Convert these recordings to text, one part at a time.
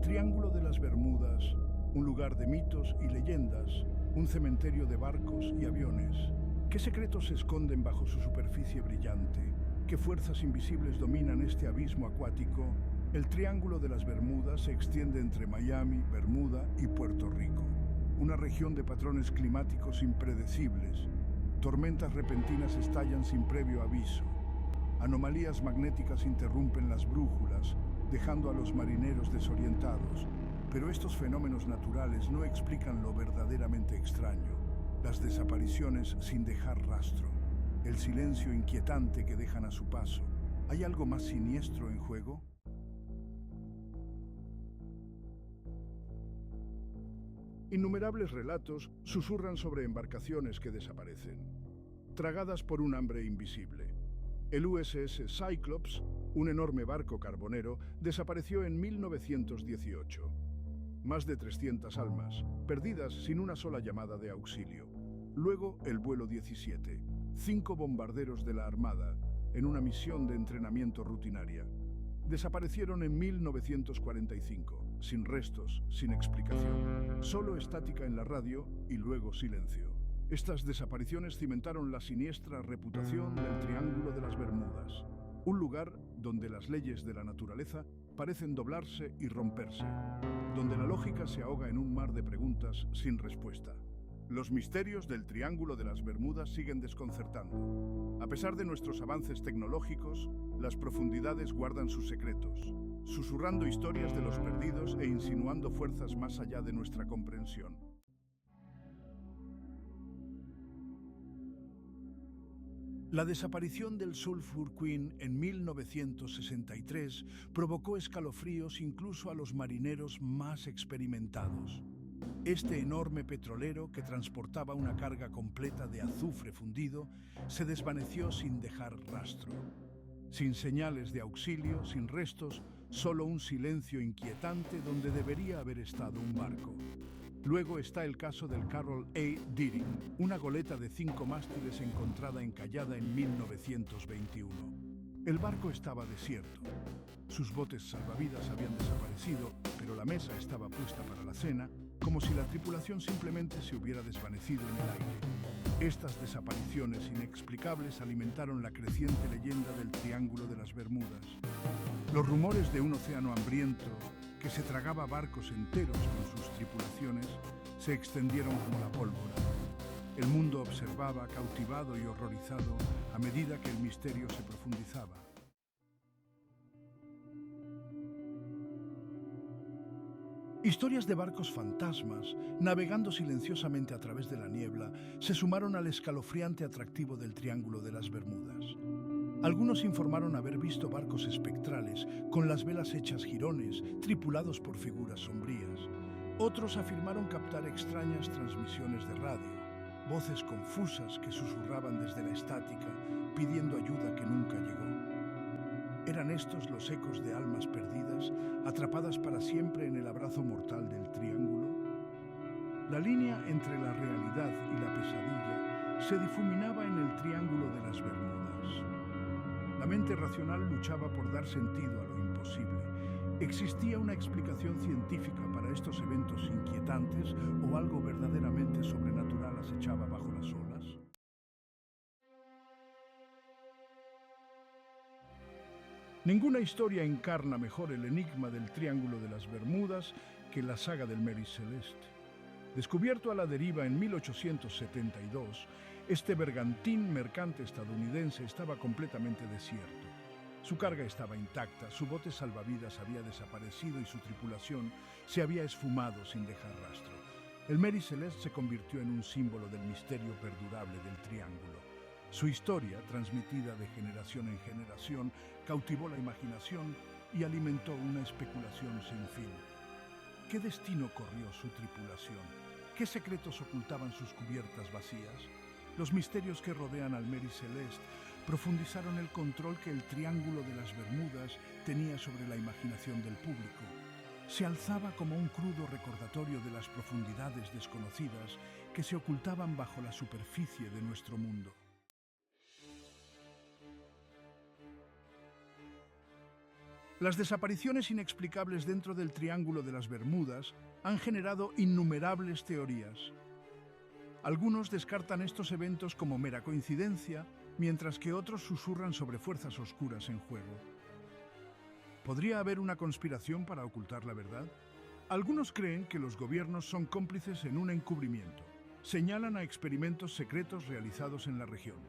Triángulo de las Bermudas, un lugar de mitos y leyendas, un cementerio de barcos y aviones. ¿Qué secretos se esconden bajo su superficie brillante? ¿Qué fuerzas invisibles dominan este abismo acuático? El Triángulo de las Bermudas se extiende entre Miami, Bermuda y Puerto Rico, una región de patrones climáticos impredecibles. Tormentas repentinas estallan sin previo aviso. Anomalías magnéticas interrumpen las brújulas, dejando a los marineros desorientados. Pero estos fenómenos naturales no explican lo verdaderamente extraño: las desapariciones sin dejar rastro, el silencio inquietante que dejan a su paso. ¿Hay algo más siniestro en juego? Innumerables relatos susurran sobre embarcaciones que desaparecen, tragadas por un hambre invisible. El USS Cyclops, un enorme barco carbonero, desapareció en 1918. Más de 300 almas, perdidas sin una sola llamada de auxilio. Luego, el vuelo 17, 5 bombarderos de la Armada, en una misión de entrenamiento rutinaria. Desaparecieron en 1945, sin restos, sin explicación. Solo estática en la radio y luego silencio. Estas desapariciones cimentaron la siniestra reputación del Triángulo de las Bermudas, un lugar donde las leyes de la naturaleza parecen doblarse y romperse, donde la lógica se ahoga en un mar de preguntas sin respuesta. Los misterios del Triángulo de las Bermudas siguen desconcertando. A pesar de nuestros avances tecnológicos, las profundidades guardan sus secretos, susurrando historias de los perdidos e insinuando fuerzas más allá de nuestra comprensión. La desaparición del Sulphur Queen en 1963 provocó escalofríos incluso a los marineros más experimentados. Este enorme petrolero, que transportaba una carga completa de azufre fundido, se desvaneció sin dejar rastro. Sin señales de auxilio, sin restos, solo un silencio inquietante donde debería haber estado un barco. Luego está el caso del Carroll A. Deering, una goleta de 5 mástiles encontrada encallada en 1921. El barco estaba desierto. Sus botes salvavidas habían desaparecido, pero la mesa estaba puesta para la cena, como si la tripulación simplemente se hubiera desvanecido en el aire. Estas desapariciones inexplicables alimentaron la creciente leyenda del Triángulo de las Bermudas. Los rumores de un océano hambriento que se tragaba barcos enteros con sus tripulaciones se extendieron como la pólvora. El mundo observaba, cautivado y horrorizado, a medida que el misterio se profundizaba. Historias de barcos fantasmas, navegando silenciosamente a través de la niebla, se sumaron al escalofriante atractivo del Triángulo de las Bermudas. Algunos informaron haber visto barcos espectrales, con las velas hechas jirones, tripulados por figuras sombrías. Otros afirmaron captar extrañas transmisiones de radio, voces confusas que susurraban desde la estática, pidiendo ayuda que nunca llegó. ¿Eran estos los ecos de almas perdidas, atrapadas para siempre en el abrazo mortal del Triángulo? La línea entre la realidad y la pesadilla se difuminaba en el Triángulo de las Bermudas. La mente racional luchaba por dar sentido a lo imposible. ¿Existía una explicación científica para estos eventos inquietantes o algo verdaderamente sobrenatural acechaba bajo las olas? Ninguna historia encarna mejor el enigma del Triángulo de las Bermudas que la saga del Mary Celeste. Descubierto a la deriva en 1872, este bergantín mercante estadounidense estaba completamente desierto. Su carga estaba intacta, su bote salvavidas había desaparecido y su tripulación se había esfumado sin dejar rastro. El Mary Celeste se convirtió en un símbolo del misterio perdurable del Triángulo. Su historia, transmitida de generación en generación, cautivó la imaginación y alimentó una especulación sin fin. ¿Qué destino corrió su tripulación? ¿Qué secretos ocultaban sus cubiertas vacías? Los misterios que rodean al Mary Celeste profundizaron el control que el Triángulo de las Bermudas tenía sobre la imaginación del público. Se alzaba como un crudo recordatorio de las profundidades desconocidas que se ocultaban bajo la superficie de nuestro mundo. Las desapariciones inexplicables dentro del Triángulo de las Bermudas han generado innumerables teorías. Algunos descartan estos eventos como mera coincidencia, mientras que otros susurran sobre fuerzas oscuras en juego. ¿Podría haber una conspiración para ocultar la verdad? Algunos creen que los gobiernos son cómplices en un encubrimiento. Señalan a experimentos secretos realizados en la región.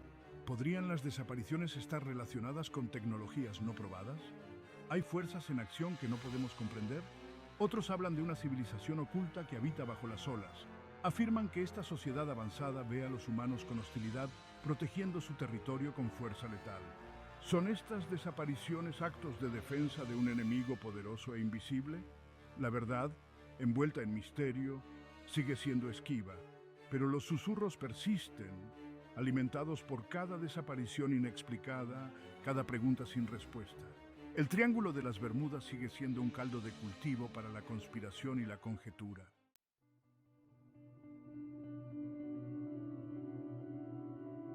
¿Podrían las desapariciones estar relacionadas con tecnologías no probadas? ¿Hay fuerzas en acción que no podemos comprender? Otros hablan de una civilización oculta que habita bajo las olas. Afirman que esta sociedad avanzada ve a los humanos con hostilidad, protegiendo su territorio con fuerza letal. ¿Son estas desapariciones actos de defensa de un enemigo poderoso e invisible? La verdad, envuelta en misterio, sigue siendo esquiva, pero los susurros persisten, alimentados por cada desaparición inexplicada, cada pregunta sin respuesta. El Triángulo de las Bermudas sigue siendo un caldo de cultivo para la conspiración y la conjetura.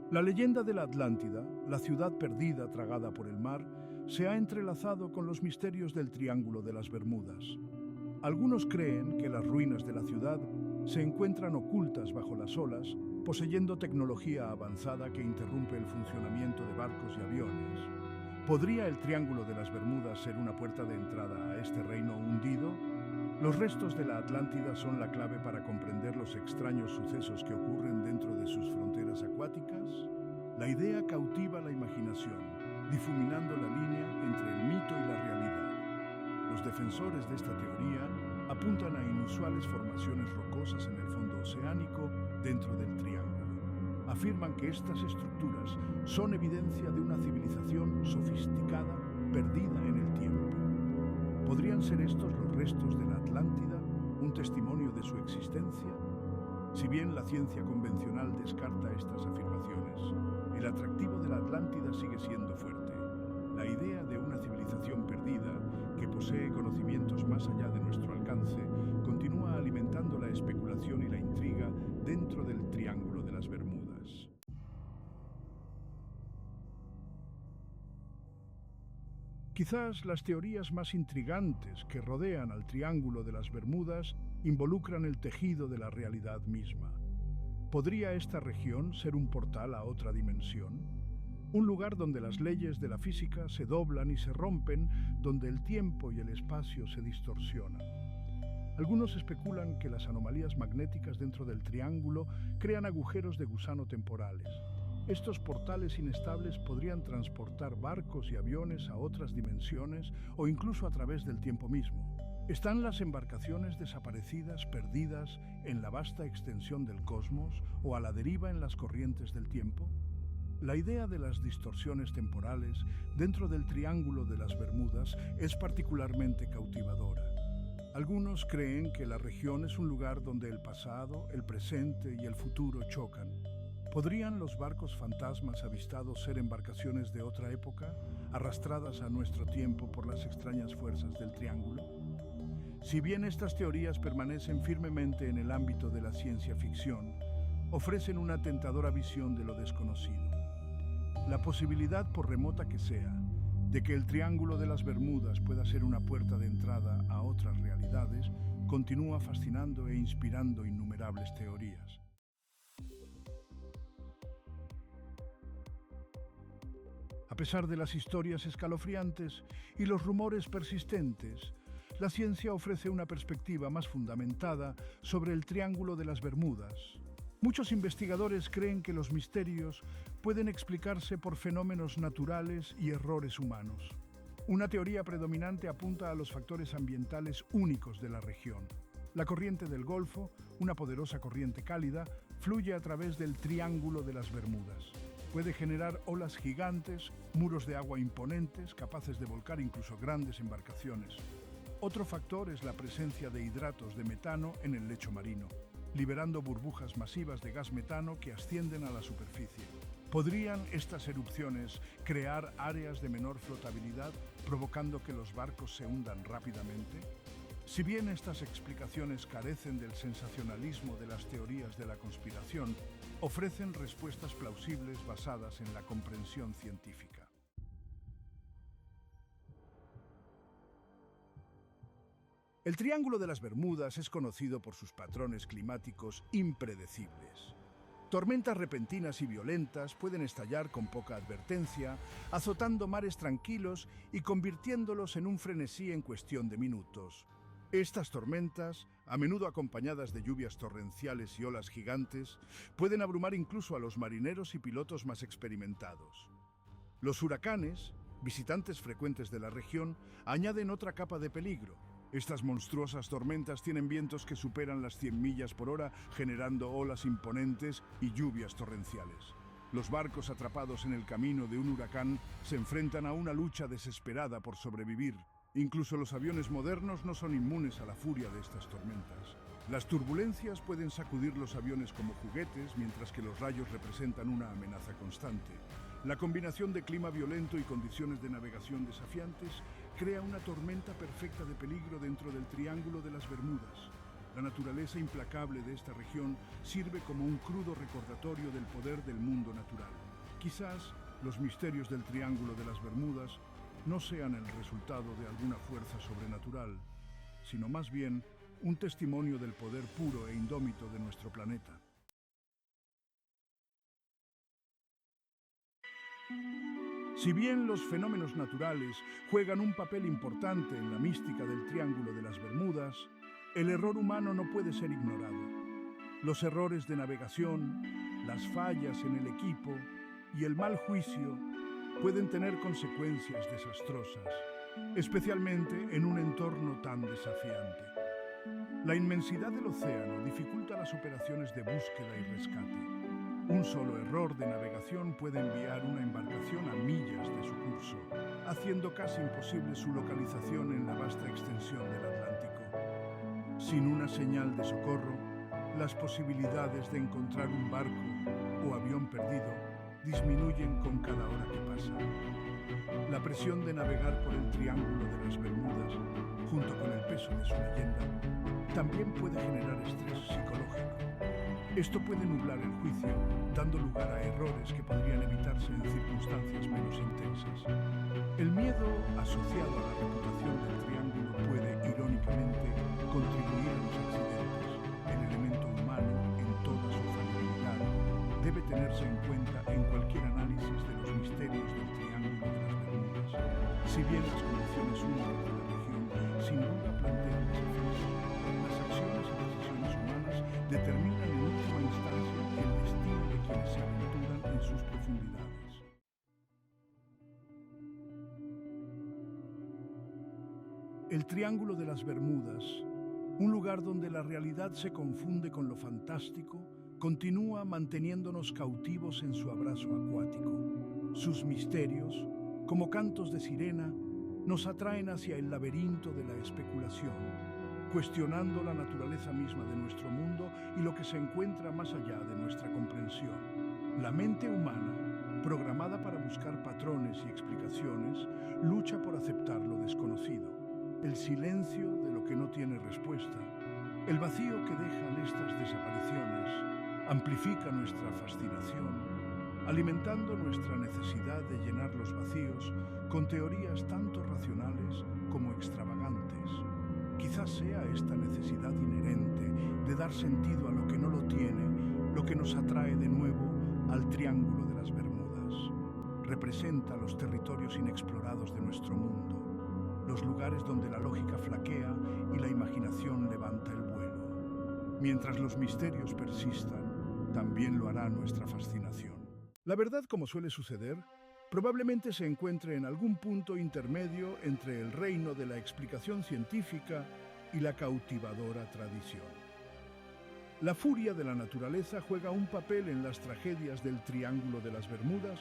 La leyenda de la Atlántida, la ciudad perdida tragada por el mar, se ha entrelazado con los misterios del Triángulo de las Bermudas. Algunos creen que las ruinas de la ciudad se encuentran ocultas bajo las olas, poseyendo tecnología avanzada que interrumpe el funcionamiento de barcos y aviones. ¿Podría el Triángulo de las Bermudas ser una puerta de entrada a este reino hundido? Los restos de la Atlántida son la clave para comprender los extraños sucesos que ocurren dentro de sus fronteras acuáticas. La idea cautiva la imaginación, difuminando la línea entre el mito y la realidad. Los defensores de esta teoría apuntan a inusuales formaciones rocosas en el fondo oceánico dentro del Triángulo. Afirman que estas estructuras son evidencia de una civilización sofisticada perdida en el tiempo. ¿Podrían ser estos los restos de la Atlántida, un testimonio de su existencia? Si bien la ciencia convencional descarta estas afirmaciones, el atractivo de la Atlántida sigue siendo fuerte. La idea de una civilización perdida, que posee conocimientos más allá de nuestro alcance, continúa alimentando la especulación y la intriga dentro del Triángulo de las Bermudas. Quizás las teorías más intrigantes que rodean al Triángulo de las Bermudas involucran el tejido de la realidad misma. ¿Podría esta región ser un portal a otra dimensión? Un lugar donde las leyes de la física se doblan y se rompen, donde el tiempo y el espacio se distorsionan. Algunos especulan que las anomalías magnéticas dentro del triángulo crean agujeros de gusano temporales. Estos portales inestables podrían transportar barcos y aviones a otras dimensiones o incluso a través del tiempo mismo. ¿Están las embarcaciones desaparecidas, perdidas en la vasta extensión del cosmos o a la deriva en las corrientes del tiempo? La idea de las distorsiones temporales dentro del Triángulo de las Bermudas es particularmente cautivadora. Algunos creen que la región es un lugar donde el pasado, el presente y el futuro chocan. ¿Podrían los barcos fantasmas avistados ser embarcaciones de otra época, arrastradas a nuestro tiempo por las extrañas fuerzas del Triángulo? Si bien estas teorías permanecen firmemente en el ámbito de la ciencia ficción, ofrecen una tentadora visión de lo desconocido. La posibilidad, por remota que sea, de que el Triángulo de las Bermudas pueda ser una puerta de entrada a otras realidades, continúa fascinando e inspirando innumerables teorías. A pesar de las historias escalofriantes y los rumores persistentes, la ciencia ofrece una perspectiva más fundamentada sobre el Triángulo de las Bermudas. Muchos investigadores creen que los misterios pueden explicarse por fenómenos naturales y errores humanos. Una teoría predominante apunta a los factores ambientales únicos de la región. La corriente del Golfo, una poderosa corriente cálida, fluye a través del Triángulo de las Bermudas. Puede generar olas gigantes, muros de agua imponentes, capaces de volcar incluso grandes embarcaciones. Otro factor es la presencia de hidratos de metano en el lecho marino, liberando burbujas masivas de gas metano que ascienden a la superficie. ¿Podrían estas erupciones crear áreas de menor flotabilidad, provocando que los barcos se hundan rápidamente? Si bien estas explicaciones carecen del sensacionalismo de las teorías de la conspiración, ofrecen respuestas plausibles basadas en la comprensión científica. El Triángulo de las Bermudas es conocido por sus patrones climáticos impredecibles. Tormentas repentinas y violentas pueden estallar con poca advertencia, azotando mares tranquilos y convirtiéndolos en un frenesí en cuestión de minutos. Estas tormentas, a menudo acompañadas de lluvias torrenciales y olas gigantes, pueden abrumar incluso a los marineros y pilotos más experimentados. Los huracanes, visitantes frecuentes de la región, añaden otra capa de peligro. Estas monstruosas tormentas tienen vientos que superan las 100 millas por hora, generando olas imponentes y lluvias torrenciales. Los barcos atrapados en el camino de un huracán se enfrentan a una lucha desesperada por sobrevivir. Incluso los aviones modernos no son inmunes a la furia de estas tormentas. Las turbulencias pueden sacudir los aviones como juguetes, mientras que los rayos representan una amenaza constante. La combinación de clima violento y condiciones de navegación desafiantes crea una tormenta perfecta de peligro dentro del Triángulo de las Bermudas. La naturaleza implacable de esta región sirve como un crudo recordatorio del poder del mundo natural. Quizás los misterios del Triángulo de las Bermudas no sean el resultado de alguna fuerza sobrenatural, sino más bien un testimonio del poder puro e indómito de nuestro planeta. Si bien los fenómenos naturales juegan un papel importante en la mística del Triángulo de las Bermudas, el error humano no puede ser ignorado. Los errores de navegación, las fallas en el equipo y el mal juicio pueden tener consecuencias desastrosas, especialmente en un entorno tan desafiante. La inmensidad del océano dificulta las operaciones de búsqueda y rescate. Un solo error de navegación puede enviar una embarcación a millas de su curso, haciendo casi imposible su localización en la vasta extensión del Atlántico. Sin una señal de socorro, las posibilidades de encontrar un barco o avión perdido disminuyen con cada hora que pasa. La presión de navegar por el Triángulo de las Bermudas, junto con el peso de su leyenda, también puede generar estrés psicológico. Esto puede nublar el juicio, dando lugar a errores que podrían evitarse en circunstancias menos intensas. El miedo asociado a la reputación del Triángulo puede, irónicamente, contribuir a los accidentes. El elemento humano, en toda su fragilidad, debe tenerse en cuenta en cualquier análisis de los misterios del Triángulo de las Bermudas. Si bien las condiciones únicas de la región sin duda plantean desafíos, las acciones y decisiones humanas determinan en última instancia el destino de quienes se aventuran en sus profundidades. El Triángulo de las Bermudas, un lugar donde la realidad se confunde con lo fantástico, continúa manteniéndonos cautivos en su abrazo acuático. Sus misterios, como cantos de sirena, nos atraen hacia el laberinto de la especulación, cuestionando la naturaleza misma de nuestro mundo y lo que se encuentra más allá de nuestra comprensión. La mente humana, programada para buscar patrones y explicaciones, lucha por aceptar lo desconocido. El silencio de lo que no tiene respuesta, el vacío que dejan estas desapariciones, amplifica nuestra fascinación, alimentando nuestra necesidad de llenar los vacíos con teorías tanto racionales como extravagantes. Quizás sea esta necesidad inherente de dar sentido a lo que no lo tiene, lo que nos atrae de nuevo al Triángulo de las Bermudas. Representa los territorios inexplorados de nuestro mundo, los lugares donde la lógica flaquea y la imaginación levanta el vuelo. Mientras los misterios persistan, también lo hará nuestra fascinación. La verdad, como suele suceder, probablemente se encuentre en algún punto intermedio entre el reino de la explicación científica y la cautivadora tradición. La furia de la naturaleza juega un papel en las tragedias del Triángulo de las Bermudas,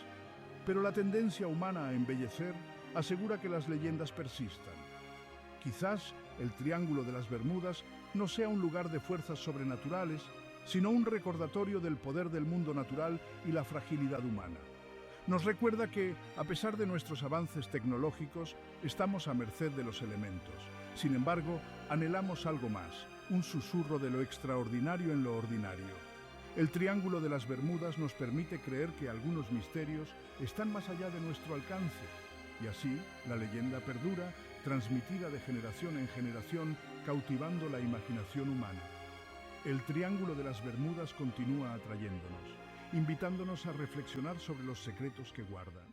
pero la tendencia humana a embellecer asegura que las leyendas persistan. Quizás el Triángulo de las Bermudas no sea un lugar de fuerzas sobrenaturales, sino un recordatorio del poder del mundo natural y la fragilidad humana. Nos recuerda que, a pesar de nuestros avances tecnológicos, estamos a merced de los elementos. Sin embargo, anhelamos algo más, un susurro de lo extraordinario en lo ordinario. El Triángulo de las Bermudas nos permite creer que algunos misterios están más allá de nuestro alcance. Y así, la leyenda perdura, transmitida de generación en generación, cautivando la imaginación humana. El Triángulo de las Bermudas continúa atrayéndonos, invitándonos a reflexionar sobre los secretos que guarda.